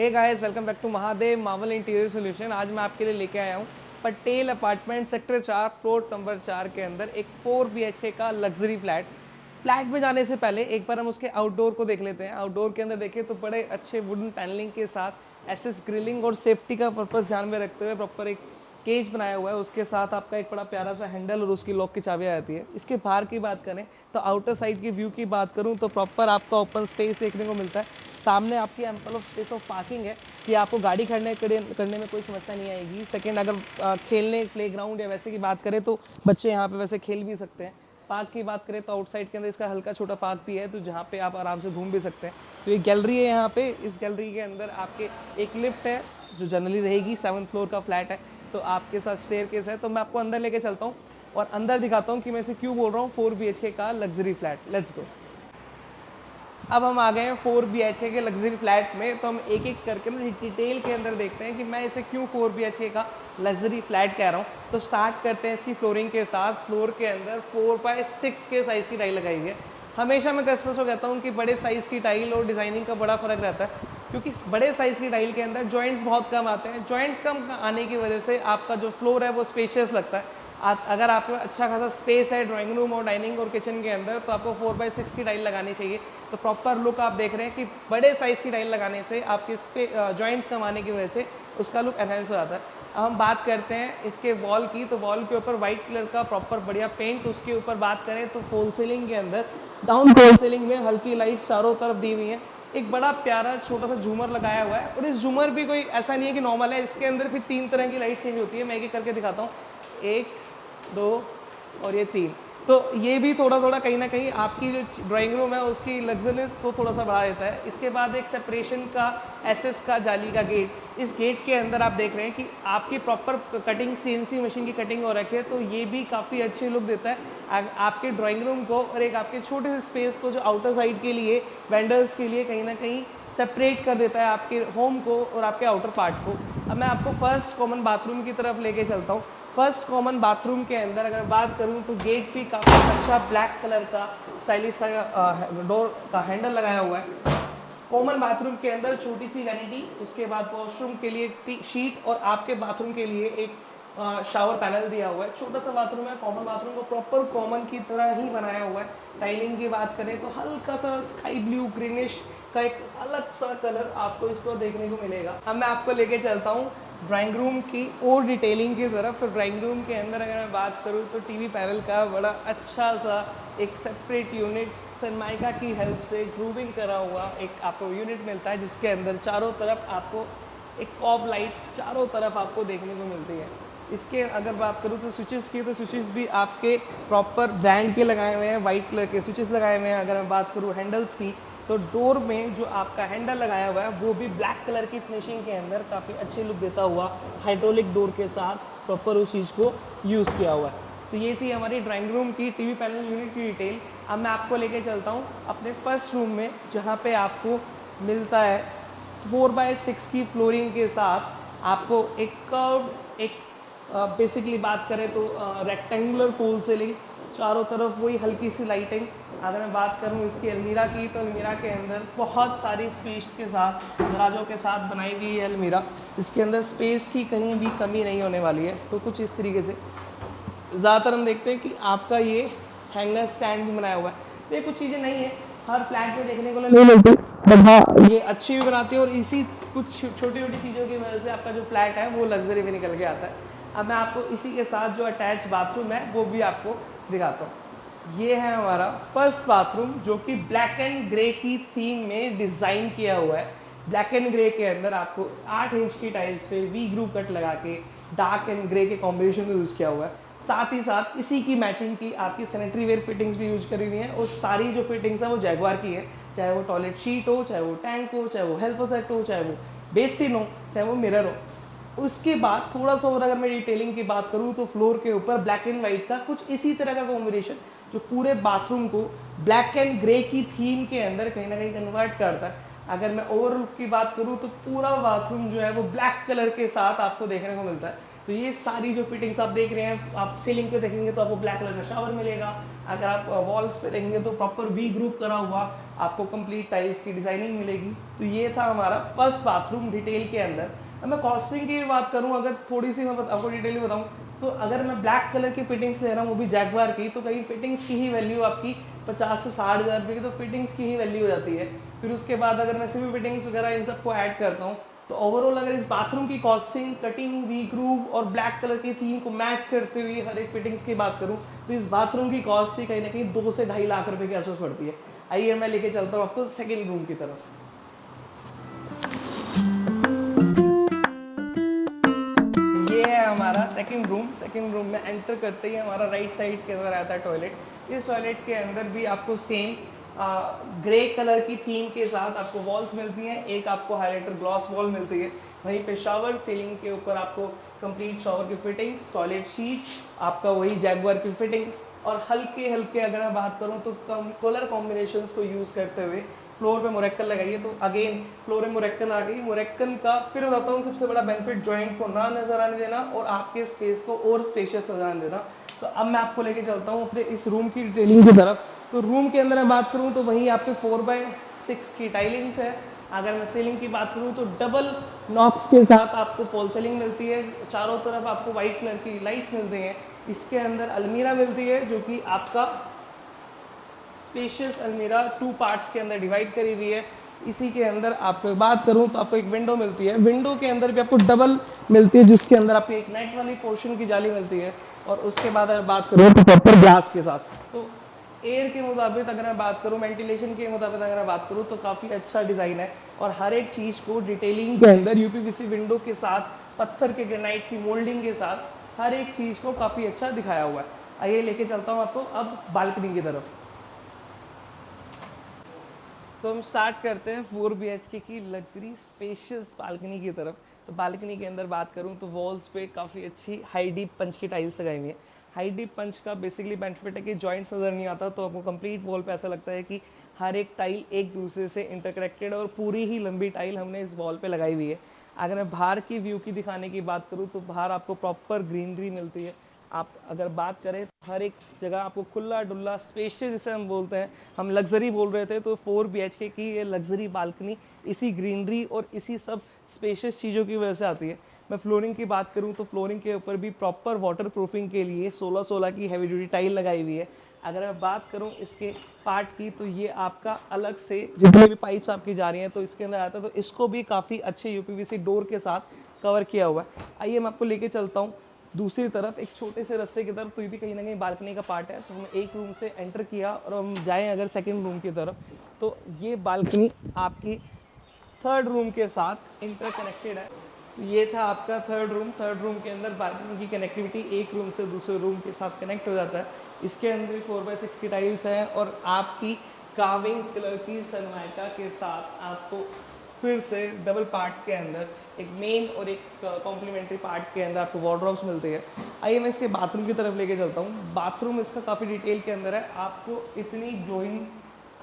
Hey guys, welcome back to Mahadev Marvel interior solution. आज मैं आपके लिए लेके आया हूँ Patel apartment sector 4 plot number 4 के अंदर एक 4 BHK का लग्जरी फ्लैट में जाने से पहले एक बार हम उसके आउटडोर को देख लेते हैं। आउटडोर के अंदर देखें तो बड़े अच्छे वुडन पैनलिंग के साथ एसएस ग्रिलिंग और सेफ्टी का पर्पस ध्यान में रखते हुए प्रॉपर एक केज बनाया हुआ है। उसके साथ आपका एक बड़ा प्यारा सा हैंडल और उसकी लॉक की चाबी आती है। इसके बाहर की बात करें तो आउटर साइड की व्यू की बात करूं तो प्रॉपर आपका ओपन स्पेस देखने को मिलता है। सामने आपकी ample of space of parking है कि आपको गाड़ी करने में कोई समस्या नहीं आएगी। सेकंड, अगर खेलने प्लेग्राउंड या वैसे की बात करें तो बच्चे यहाँ पे वैसे खेल भी सकते हैं। पार्क की बात करें तो आउटसाइड के अंदर इसका हल्का छोटा पार्क भी है, तो जहाँ पे आप आराम से घूम भी सकते हैं। तो ये गैलरी है यहाँ पे। इस गैलरी के अंदर आपके एक लिफ्ट है जो जनरली रहेगी। 7th फ्लोर का फ्लैट है, तो आपके साथ स्टेयरकेस है। तो मैं आपको अंदर लेके चलता हूँ और अंदर दिखाता हूँ कि मैं इसे क्यों बोल रहा हूँ 4 BHK का लग्जरी फ्लैट। Let's go. अब हम आ गए हैं 4 BHK के लग्जरी फ्लैट में, तो हम एक एक करके ना डिटेल के अंदर देखते हैं कि मैं इसे क्यों 4 BHK का लग्जरी फ्लैट कह रहा हूँ। तो स्टार्ट करते हैं इसकी फ्लोरिंग के साथ। फ्लोर के अंदर 4x6 के साइज़ की टाइल लगाई है। हमेशा मैं कस्टमर्स को कहता हूँ कि बड़े साइज़ की टाइल और डिज़ाइनिंग का बड़ा फ़र्क रहता है, क्योंकि बड़े साइज़ की टाइल के अंदर जॉइंट्स बहुत कम आते हैं। जॉइंट्स कम आने की वजह से आपका जो फ्लोर है वो स्पेशियस लगता है। अगर आपके पास अच्छा खासा स्पेस है ड्राइंग रूम और डाइनिंग और किचन के अंदर, तो आपको 4x6 की टाइल लगानी चाहिए। तो प्रॉपर लुक आप देख रहे हैं कि बड़े साइज़ की टाइल लगाने से आपके जॉइंट्स कम आने की वजह से उसका लुक एनहेंस हो जाता है। अब हम बात करते हैं इसके वॉल की। तो वॉल के ऊपर वाइट कलर का प्रॉपर बढ़िया पेंट। उसके ऊपर बात करें तो फॉल सीलिंग के अंदर डाउन फॉल सीलिंग में हल्की लाइट चारों तरफ दी हुई है। एक बड़ा प्यारा छोटा सा झूमर लगाया हुआ है, और इस झूमर भी कोई ऐसा नहीं है कि नॉर्मल है। इसके अंदर भी 3 तरह की लाइट चेंज होती है। मैं एक एक करके दिखाता हूँ। 1, 2 और ये 3। तो ये भी थोड़ा थोड़ा कहीं ना कहीं आपकी जो ड्राइंग रूम है उसकी लग्जरीनेस को थोड़ा सा बढ़ा देता है। इसके बाद एक सेपरेशन का एसएस का जाली का गेट। इस गेट के अंदर आप देख रहे हैं कि आपकी प्रॉपर कटिंग CNC मशीन की कटिंग हो रखी है, तो ये भी काफ़ी अच्छी लुक देता है आपके ड्राइंग रूम को, और एक आपके छोटे से स्पेस को जो आउटर साइड के लिए वेंडर्स के लिए कहीं ना कहीं सेपरेट कर देता है आपके होम को और आपके आउटर पार्ट को। अब मैं आपको फर्स्ट कॉमन बाथरूम की तरफ लेके चलता हूँ। फर्स्ट कॉमन बाथरूम के अंदर अगर बात करूं तो गेट भी काफ़ी अच्छा ब्लैक कलर का स्टाइलिश डोर का हैंडल लगाया हुआ है। कॉमन बाथरूम के अंदर छोटी सी वैनिटी, उसके बाद वॉशरूम के लिए शीट और आपके बाथरूम के लिए एक शावर पैनल दिया हुआ है। छोटा सा बाथरूम है। कॉमन बाथरूम को प्रॉपर कॉमन की तरह ही बनाया हुआ है। टाइलिंग की बात करें तो हल्का सा स्काई ब्लू ग्रीनिश का एक अलग सा कलर आपको इसको देखने को मिलेगा। अब मैं आपको लेके चलता हूँ ड्राइंग रूम की और डिटेलिंग की तरफ। ड्राइंग रूम के अंदर अगर मैं बात करूँ तो टीवी पैनल का बड़ा अच्छा सा एक सेपरेट यूनिट सनमाइका की हेल्प से ग्रूविंग करा हुआ एक आपको यूनिट मिलता है, जिसके अंदर चारों तरफ आपको एक कॉब लाइट चारों तरफ आपको देखने को मिलती है। इसके अगर बात करूँ तो स्विचेस की, तो स्विचेस भी आपके प्रॉपर ब्रांड के लगाए हुए हैं। वाइट कलर के स्विचेस लगाए हुए हैं। अगर मैं बात करूँ हैंडल्स की, तो डोर में जो आपका हैंडल लगाया हुआ है वो भी ब्लैक कलर की फिनिशिंग के अंदर काफ़ी अच्छी लुक देता हुआ हाइड्रोलिक डोर के साथ प्रॉपर उस चीज़ को यूज़ किया हुआ है। तो ये थी हमारी ड्राइंग रूम की टीवी पैनल यूनिट की डिटेल। अब मैं आपको लेके चलता हूँ अपने फर्स्ट रूम में, जहाँ पे आपको मिलता है 4x6 की फ्लोरिंग के साथ आपको एक कर्व एक बेसिकली बात करें तो रेक्टेंगुलर फॉल सीलिंग, चारों तरफ वही हल्की सी लाइटिंग। अगर मैं बात करूँ इसकी अलमीरा की, तो अलमीरा के अंदर बहुत सारी स्पेस के साथ दराजों के साथ बनाई हुई है अलमीरा। इसके अंदर स्पेस की कहीं भी कमी नहीं होने वाली है। तो कुछ इस तरीके से ज़्यादातर हम देखते हैं कि आपका ये हैंगर स्टैंड भी बनाया हुआ है। तो ये कुछ चीज़ें नहीं है हर फ्लैट में देखने को नहीं मिलती, बट हाँ ये अच्छी भी बनाती है, और इसी कुछ छोटी छोटी चीज़ों की वजह से आपका जो फ्लैट है वो लग्जरी भी निकल के आता है। अब मैं आपको इसी के साथ जो अटैच बाथरूम है वो भी आपको दिखाता हूँ। ये है हमारा फर्स्ट बाथरूम, जो कि ब्लैक एंड ग्रे की थीम में डिज़ाइन किया हुआ है। ब्लैक एंड ग्रे के अंदर आपको 8 इंच की टाइल्स पे वी ग्रूव कट लगा के डार्क एंड ग्रे के कॉम्बिनेशन में यूज़ किया हुआ है। साथ ही साथ इसी की मैचिंग की आपकी सैनिटरी वेयर फिटिंग्स भी यूज करी हुई हैं, और सारी जो फिटिंग्स है वो जैगवार की है। चाहे वो टॉयलेट शीट हो, चाहे वो टैंक हो, चाहे वो हेल्पर सेट हो, चाहे वो बेसिन हो, चाहे वो मिरर हो। उसके बाद थोड़ा सा और अगर मैं डिटेलिंग की बात करूँ तो फ्लोर के ऊपर ब्लैक एंड वाइट का कुछ इसी तरह का कॉम्बिनेशन जो पूरे बाथरूम को ब्लैक एंड ग्रे की थीम के अंदर कहीं ना कहीं कन्वर्ट करता है। अगर मैं ओवरऑल की बात करूँ तो पूरा बाथरूम जो है वो ब्लैक कलर के साथ आपको देखने को मिलता है। तो ये सारी जो फिटिंग्स आप देख रहे हैं, आप सीलिंग पे देखेंगे तो आपको ब्लैक कलर का शावर मिलेगा। अगर आप वॉल्स पे देखेंगे तो प्रॉपर वी ग्रूव करा हुआ आपको कंप्लीट टाइल्स की डिजाइनिंग मिलेगी। तो ये था हमारा फर्स्ट बाथरूम डिटेल के अंदर। अब मैं कॉस्टिंग की बात करूँ, अगर थोड़ी सी मैं आपको डिटेल बताऊँ, तो अगर मैं ब्लैक कलर की फिटिंग्स ले रहा हूँ वो भी जैगवार की, तो कहीं फिटिंग्स की ही वैल्यू आपकी 50 से 60 हज़ार रुपये की तो फिटिंग्स की ही वैल्यू हो जाती है। फिर उसके बाद अगर मैं सिर्फ फिटिंग्स वगैरह इन सबको ऐड करता हूँ तो ओवरऑल अगर इस बाथरूम की कॉस्टिंग, कटिंग, वी ग्रूव और ब्लैक कलर की थीम को मैच करते हुए हर एक फिटिंग्स की बात करूँ तो इस बाथरूम की कॉस्ट ही कहीं ना कहीं 2 से 2.5 लाख रुपए के आसपास पड़ती है। आइए मैं लेके चलता हूँ आपको सेकेंड रूम की तरफ। ये है हमारा सेकंड रूम। सेकंड रूम में एंटर करते ही हमारा राइट साइड के अंदर आता है टॉयलेट। इस टॉयलेट के अंदर भी आपको सेम ग्रे कलर की थीम के साथ आपको वॉल्स मिलती हैं। एक आपको हाइलाइटर ग्लॉस वॉल मिलती है, वहीं पे शावर सीलिंग के ऊपर आपको कंप्लीट शावर की फिटिंग्स, टॉयलेट शीट, आपका वही जैगवार की फिटिंग्स, और हल्के हल्के अगर मैं बात करूँ तो कलर कॉम्बिनेशंस को यूज़ करते हुए फ्लोर पे मोरेक्कन लगाइए। तो अगेन फ्लोर में मोरेक्कन आ गई। मोरेक्कन का फिर बताता हूँ सबसे बड़ा बेनिफिट, जॉइंट को ना नजर आने देना और आपके स्पेस को और स्पेशियस नजर आने देना। तो अब मैं आपको लेके चलता हूँ अपने इस रूम की डिटेलिंग की तरफ। तो रूम के अंदर मैं बात करूँ तो वहीं आपके 4x6 की टाइलिंग्स है। अगर मैं सीलिंग की बात करूँ तो डबल नॉक्स के साथ आपको फॉल सीलिंग मिलती है। चारों तरफ आपको वाइट कलर की लाइट्स मिलती हैं। इसके अंदर अलमीरा मिलती है जो कि आपका स्पेशियस अलमीरा 2 पार्ट्स के अंदर डिवाइड करी हुई है। इसी के अंदर आपको बात करूं तो आपको एक विंडो मिलती है। विंडो के अंदर भी आपको डबल मिलती है जिसके अंदर आपको एक नेट वाली पोर्शन की जाली मिलती है। और उसके बाद अगर बात करूं तो प्रॉपर ग्लास के साथ, तो एयर के मुताबिक अगर मैं बात करूं, वेंटिलेशन के मुताबिक अगर मैं बात करूं तो काफ़ी अच्छा डिज़ाइन है। और हर एक चीज़ को डिटेलिंग के अंदर यूपीवीसी विंडो के साथ, पत्थर के ग्रेनाइट की मोल्डिंग के साथ हर एक चीज़ को काफ़ी अच्छा दिखाया हुआ है। आइए लेके चलता हूँ आपको अब बालकनी की तरफ। तो हम स्टार्ट करते हैं 4 BHK की लग्जरी स्पेशियस बालकनी की तरफ। तो बालकनी के अंदर बात करूं तो वॉल्स पे काफ़ी अच्छी हाई डीप पंच की टाइल्स लगाई हुई है। हाई डीप पंच का बेसिकली बेनिफिट है कि जॉइंट्स नज़र नहीं आता, तो आपको कंप्लीट वॉल पे ऐसा लगता है कि हर एक टाइल एक दूसरे से इंटरकनेक्टेड और पूरी ही लंबी टाइल हमने इस वॉल पे लगाई हुई है। अगर मैं बाहर की व्यू की दिखाने की बात करूँ तो बाहर आपको प्रॉपर ग्रीनरी मिलती है। आप अगर बात करें तो हर एक जगह आपको खुला डुल्ला स्पेशियस, जिसे हम बोलते हैं, हम लग्जरी बोल रहे थे, तो 4 BHK की ये लग्जरी बालकनी इसी ग्रीनरी और इसी सब स्पेशियस चीज़ों की वजह से आती है। मैं फ्लोरिंग की बात करूं तो फ्लोरिंग के ऊपर भी प्रॉपर वाटर प्रूफिंग के लिए 16-16 की हैवी ड्यूटी टाइल लगाई हुई है। अगर मैं बात करूं इसके पार्ट की तो ये आपका अलग से जितने भी पाइप्स आपकी जा रही हैं तो इसके अंदर आता है, तो इसको भी काफ़ी अच्छे यूपीवीसी डोर के साथ कवर किया हुआ है। आइए मैं आपको लेके चलता हूँ दूसरी तरफ, एक छोटे से रास्ते की तरफ। तो ये भी कहीं ना कहीं बालकनी का पार्ट है। तो हम एक रूम से एंटर किया और हम जाएं अगर सेकंड रूम की तरफ, तो ये बालकनी आपकी थर्ड रूम के साथ इंटरकनेक्टेड है। तो ये था आपका थर्ड रूम। थर्ड रूम के अंदर बालकनी की कनेक्टिविटी एक रूम से दूसरे रूम के साथ कनेक्ट हो जाता है। इसके अंदर 4x6 की टाइल्स हैं और आपकी काविंग कलर की सनमाइका के साथ आपको फिर से डबल पार्ट के अंदर एक मेन और एक कॉम्प्लीमेंट्री पार्ट के अंदर आपको वार्डरोब्स मिलते हैं। आइए मैं इसके बाथरूम की तरफ लेके चलता हूँ। बाथरूम इसका काफ़ी डिटेल के अंदर है। आपको इतनी ग्लोइंग,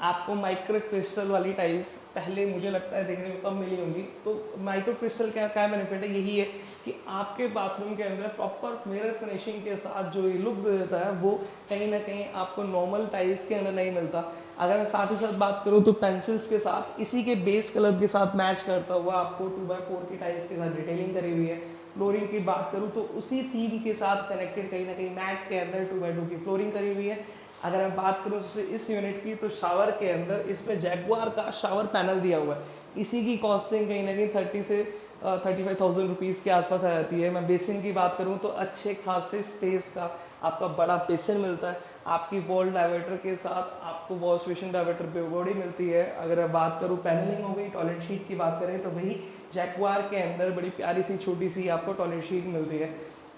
आपको माइक्रो क्रिस्टल वाली टाइल्स पहले मुझे लगता है देखने को कम मिली होंगी। तो माइक्रो क्रिस्टल का क्या बेनिफिट है, यही है कि आपके बाथरूम के अंदर प्रॉपर मिरर फिनिशिंग के साथ जो ये लुक देता है वो कहीं ना कहीं आपको नॉर्मल टाइल्स के अंदर नहीं मिलता। अगर मैं साथ ही साथ बात करूँ तो पेंसिल्स के साथ इसी के बेस कलर के साथ मैच करता हुआ आपको 2x4 की टाइल्स के साथ डिटेलिंग करी हुई है। फ्लोरिंग की बात करूँ तो उसी थीम के साथ कनेक्टेड कहीं ना कहीं मैट के अंदर 2x2 की फ्लोरिंग करी हुई है। अगर मैं बात करूँ इस यूनिट की तो शावर के अंदर इसमें जैगवार का शावर पैनल दिया हुआ है। इसी की कॉस्टिंग कहीं ना कहीं 30 से 35,000 रुपीज़ के आसपास आ जाती है। मैं बेसिन की बात करूँ तो अच्छे खासे स्पेस का आपका बड़ा बेसिन मिलता है। आपकी वॉल डाइवर्टर के साथ आपको वॉश बेसिन डाइवर्टर पे बॉडी मिलती है। अगर मैं बात करूँ पैनलिंग हो गई, टॉयलेट शीट की बात करें तो वही जैगवार के अंदर बड़ी प्यारी सी छोटी सी आपको टॉयलेट शीट मिलती है।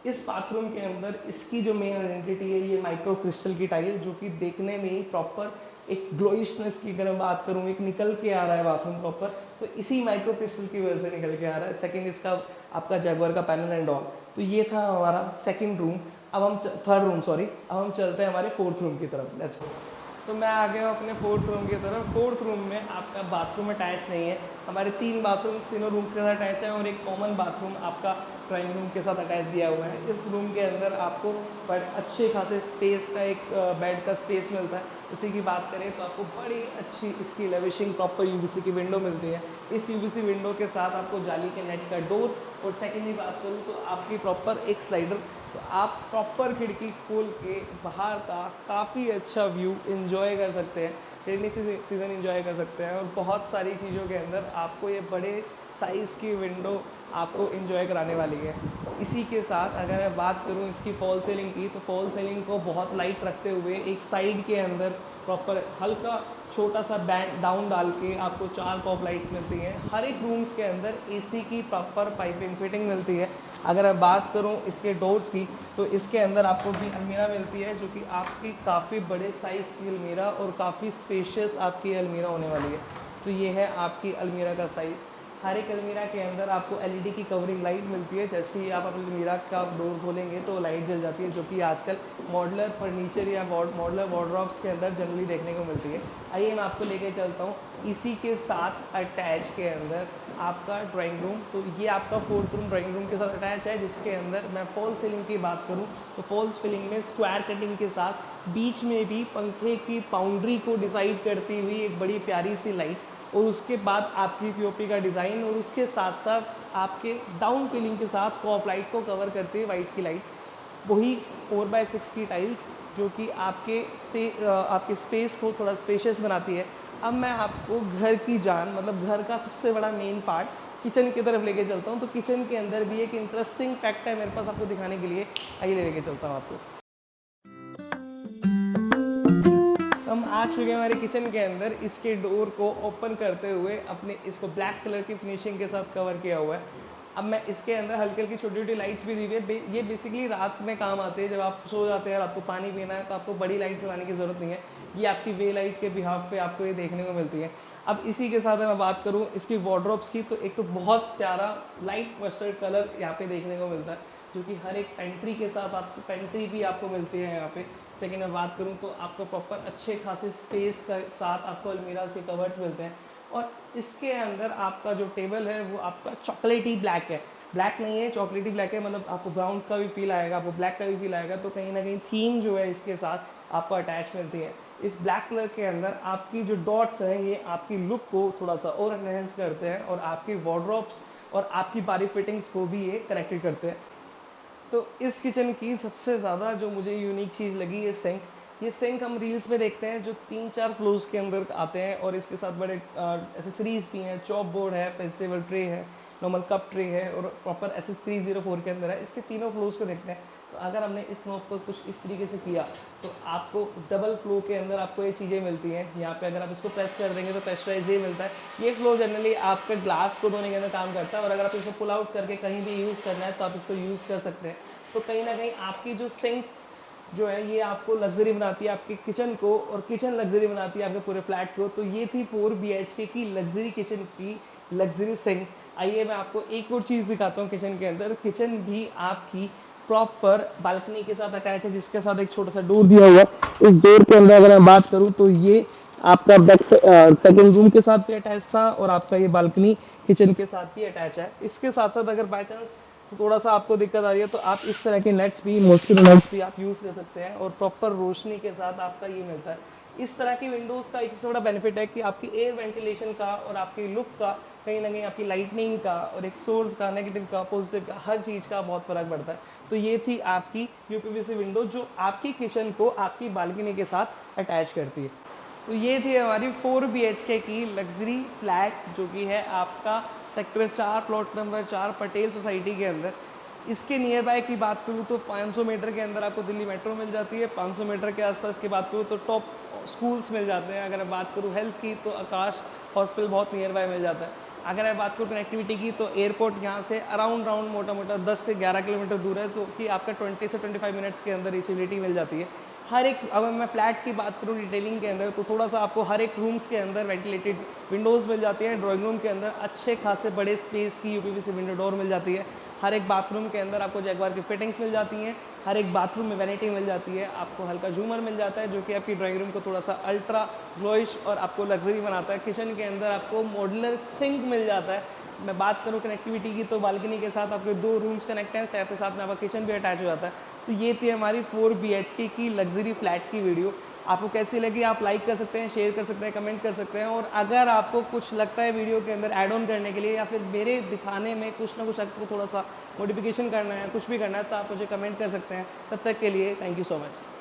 इस बाथरूम के अंदर इसकी जो मेन आइडेंटिटी है ये माइक्रो क्रिस्टल की टाइल, जो कि देखने में ही प्रॉपर एक ग्लोइशनेस की अगर मैं बात करूँ एक निकल के आ रहा है बाथरूम प्रॉपर, तो इसी माइक्रो क्रिस्टल की वजह से निकल के आ रहा है। सेकंड इसका आपका जैगवार का पैनल एंड ऑल। तो ये था हमारा सेकंड रूम। अब हम थर्ड रूम सॉरी, अब हम चलते हैं हमारे फोर्थ रूम की तरफ। Let's go. तो मैं आ गया हूँ अपने 4th रूम की तरफ। 4th रूम में आपका बाथरूम अटैच नहीं है, हमारे 3 बाथरूम तीनों रूम्स के साथ अटैच है और एक कॉमन बाथरूम आपका ड्राइंग रूम के साथ अटैच दिया हुआ है। इस रूम के अंदर आपको बड़े अच्छे खासे स्पेस का एक बेड का स्पेस मिलता है। उसी की बात करें तो आपको बड़ी अच्छी इसकी लेविशिंग प्रॉपर यूवीसी की विंडो मिलती है। इस यूवीसी विंडो के साथ आपको जाली के नेट का डोर, और सेकेंडली बात करूँ तो आपकी प्रॉपर एक स्लाइडर, तो आप प्रॉपर खिड़की खोल के बाहर का काफ़ी अच्छा व्यू इन्जॉय कर सकते हैं, रेनी सीज़न इन्जॉय कर सकते हैं। और बहुत सारी चीज़ों के अंदर आपको ये बड़े साइज़ की विंडो आपको इन्जॉय कराने वाली है। इसी के साथ अगर मैं बात करूँ इसकी फॉल सीलिंग की, तो फॉल सीलिंग को बहुत लाइट रखते हुए एक साइड के अंदर प्रॉपर हल्का छोटा सा बैंड डाउन डाल के आपको 4 कॉप लाइट्स मिलती हैं। हर एक रूम्स के अंदर एसी की प्रॉपर पाइपिंग फिटिंग मिलती है। अगर मैं बात करूं इसके डोर्स की, तो इसके अंदर आपको भी अलमीरा मिलती है, जो कि आपकी काफ़ी बड़े साइज़ की अलमीरा और काफ़ी स्पेशियस आपकी अलमीरा होने वाली है। तो ये है आपकी अलमीरा का साइज़। हर एक अलमीरा के अंदर आपको एलईडी की कवरिंग लाइट मिलती है। जैसे ही आप अपनी अलमीरा का डोर खोलेंगे तो लाइट जल जाती है, जो कि आजकल मॉडलर फर्नीचर या मॉडलर वार्डरोब्स के अंदर जनरली देखने को मिलती है। आइए मैं आपको लेके चलता हूँ इसी के साथ अटैच के अंदर आपका ड्राइंग रूम। तो ये आपका 4th रूम ड्राइंग रूम के साथ अटैच है, जिसके अंदर मैं फॉल सीलिंग की बात करूँ तो फॉल सीलिंग में स्क्वायर कटिंग के साथ बीच में भी पंखे की बाउंड्री को डिसाइड करती हुई एक बड़ी प्यारी सी लाइट, और उसके बाद आपकी पीओपी का डिज़ाइन, और उसके साथ साथ आपके डाउन फीलिंग के साथ कॉप लाइट को कवर करते हुए वाइट की लाइट्स, वही 4x6 की टाइल्स, जो कि आपके स्पेस को थोड़ा स्पेशियस बनाती है। अब मैं आपको घर की जान, मतलब घर का सबसे बड़ा मेन पार्ट किचन की तरफ लेके चलता हूँ। तो किचन के अंदर भी एक इंटरेस्टिंग फैक्ट है मेरे पास आपको दिखाने के लिए, आइए लेके चलता हूँ आपको। हम आ चुके हैं हमारे किचन के अंदर। इसके डोर को ओपन करते हुए अपने इसको ब्लैक कलर की फिनिशिंग के साथ कवर किया हुआ है। अब मैं इसके अंदर हल्की हल्की छोटी छोटी लाइट्स भी दी हुई है। ये बेसिकली रात में काम आते हैं, जब आप सो जाते हैं और आपको पानी पीना है तो आपको बड़ी लाइट्स लगाने की ज़रूरत नहीं है। ये आपकी वे लाइट के बिहाफ पे आपको ये देखने को मिलती है। अब इसी के साथ मैं बात करूँ इसकी वार्डरोब्स की, तो एक तो बहुत प्यारा लाइट मस्टर्ड कलर यहाँ पे देखने को मिलता है, जो कि हर एक पेंट्री के साथ आपको पेंट्री भी आपको मिलती है यहाँ पे। सेकेंड मैं बात करूँ तो आपको प्रॉपर अच्छे खासे स्पेस के साथ आपको अलमीरा से कवर्स मिलते हैं। और इसके अंदर आपका जो टेबल है वो आपका चॉकलेटी ब्लैक है, ब्लैक नहीं है चॉकलेटी ब्लैक है, मतलब आपको ब्राउन का भी फील आएगा, आपको ब्लैक का भी फील आएगा। तो कहीं ना कहीं थीम जो है इसके साथ आपको अटैच मिलती है। इस ब्लैक कलर के अंदर आपकी जो डॉट्स हैं ये आपकी लुक को थोड़ा सा और एनहेंस करते हैं, और आपकी वार्डरोब्स और आपकी बारी फिटिंग्स को भी ये करेक्टेड करते हैं। तो इस किचन की सबसे ज़्यादा जो मुझे यूनिक चीज़ लगी ये सिंक। ये सिंक हम रील्स में देखते हैं जो 3-4 फ्लोर्स के अंदर आते हैं, और इसके साथ बड़े एसेसरीज़ भी हैं, चॉप बोर्ड है, फेस्टिवल ट्रे है, नॉर्मल कप ट्रे है, और प्रॉपर SS 304 के अंदर है। इसके तीनों फ्लोर्स को देखते हैं। तो अगर हमने इस नॉब को कुछ इस तरीके से किया तो आपको डबल फ्लो के अंदर आपको ये चीज़ें मिलती हैं। यहाँ पे अगर आप इसको प्रेस कर देंगे तो प्रेशराइज ये मिलता है। ये फ्लो जनरली आपके ग्लास को धोने के अंदर काम करता है, और अगर आप इसको पुल आउट करके कहीं भी यूज़ करना है तो आप इसको यूज़ कर सकते हैं। तो कहीं ना कहीं आपकी जो सिंक जो है ये आपको लग्जरी बनाती है आपके किचन को, और किचन लग्जरी बनाती है आपके पूरे फ्लैट को। तो ये थी 4 BHK की लग्जरी किचन की लग्जरी सिंक। आइए मैं आपको एक और चीज़ दिखाता हूँ किचन के अंदर। किचन भी आपकी प्रॉपर बालकनी के साथ अटैच है, जिसके साथ एक छोटा सा डोर दिया हुआ है। इस डोर के अंदर अगर मैं बात करूँ तो ये आपका सेकेंड रूम के साथ भी अटैच था, और आपका ये बालकनी किचन के साथ भी अटैच है। इसके साथ साथ अगर बाई चांस थोड़ा सा आपको दिक्कत आ रही है तो आप इस तरह के नेट्स भी, मॉस्किटो नेट्स भी आप यूज़ कर सकते हैं, और प्रॉपर रोशनी के साथ आपका ये मिलता है। इस तरह की विंडोज़ का एक सबसे बड़ा बेनिफिट है कि आपकी एयर वेंटिलेशन का और आपकी लुक का, कहीं ना कहीं आपकी लाइटनिंग का और एक सोर्स का, नेगेटिव का, पॉजिटिव का, हर चीज़ का बहुत फ़र्क पड़ता है। तो ये थी आपकी यूपीवीसी विंडो जो आपकी किचन को आपकी बालकनी के साथ अटैच करती है। तो ये थी हमारी 4 BHK की लग्जरी फ्लैट, जो कि है आपका sector 4 plot number 4 Patel society के अंदर। इसके नियर बाय की बात करूँ तो 500 मीटर के अंदर आपको दिल्ली मेट्रो मिल जाती है। 500 मीटर के आसपास की बात करूँ तो टॉप स्कूल्स मिल जाते हैं। अगर मैं बात करूँ हेल्थ की तो आकाश हॉस्पिटल बहुत नियर बाय मिल जाता है। अगर मैं बात करूँ कनेक्टिविटी की तो एयरपोर्ट यहाँ से अराउंड मोटा मोटा 10 से 11 किलोमीटर दूर है, तो कि आपका 20 से 25 मिनट्स के अंदर रीचेबिलिटी मिल जाती है। हर एक, अब मैं फ्लैट की बात करूँ डिटेलिंग के अंदर, तो थोड़ा सा आपको हर एक रूम्स के अंदर वेंटिलेटेड विंडोज़ मिल जाती हैं। ड्राइंग रूम के अंदर अच्छे खासे बड़े स्पेस की यूपीवीसी विंडो डोर मिल जाती है। हर एक बाथरूम के अंदर आपको जैगवार की फिटिंग्स मिल जाती हैं। हर एक बाथरूम में वैनिटी मिल जाती है। आपको हल्का झूमर मिल जाता है जो कि आपकी ड्राइंग रूम को थोड़ा सा अल्ट्रा ग्लोइश और आपको लग्जरी बनाता है। किचन के अंदर आपको मॉड्यूलर सिंक मिल जाता है। मैं बात करूँ कनेक्टिविटी की, तो बालकनी के साथ आपके 2 रूम्स कनेक्ट हैं, साथ ही साथ में आपका किचन भी अटैच हो जाता है। तो ये थी हमारी 4 BHK की लग्जरी फ्लैट की वीडियो। आपको कैसी लगी आप लाइक कर सकते हैं, शेयर कर सकते हैं, कमेंट कर सकते हैं। और अगर आपको कुछ लगता है वीडियो के अंदर ऐड ऑन करने के लिए या फिर मेरे दिखाने में कुछ ना कुछ आपको थोड़ा सा मॉडिफिकेशन करना है, कुछ भी करना है, तो आप मुझे कमेंट कर सकते हैं। तब तक के लिए थैंक यू सो मच।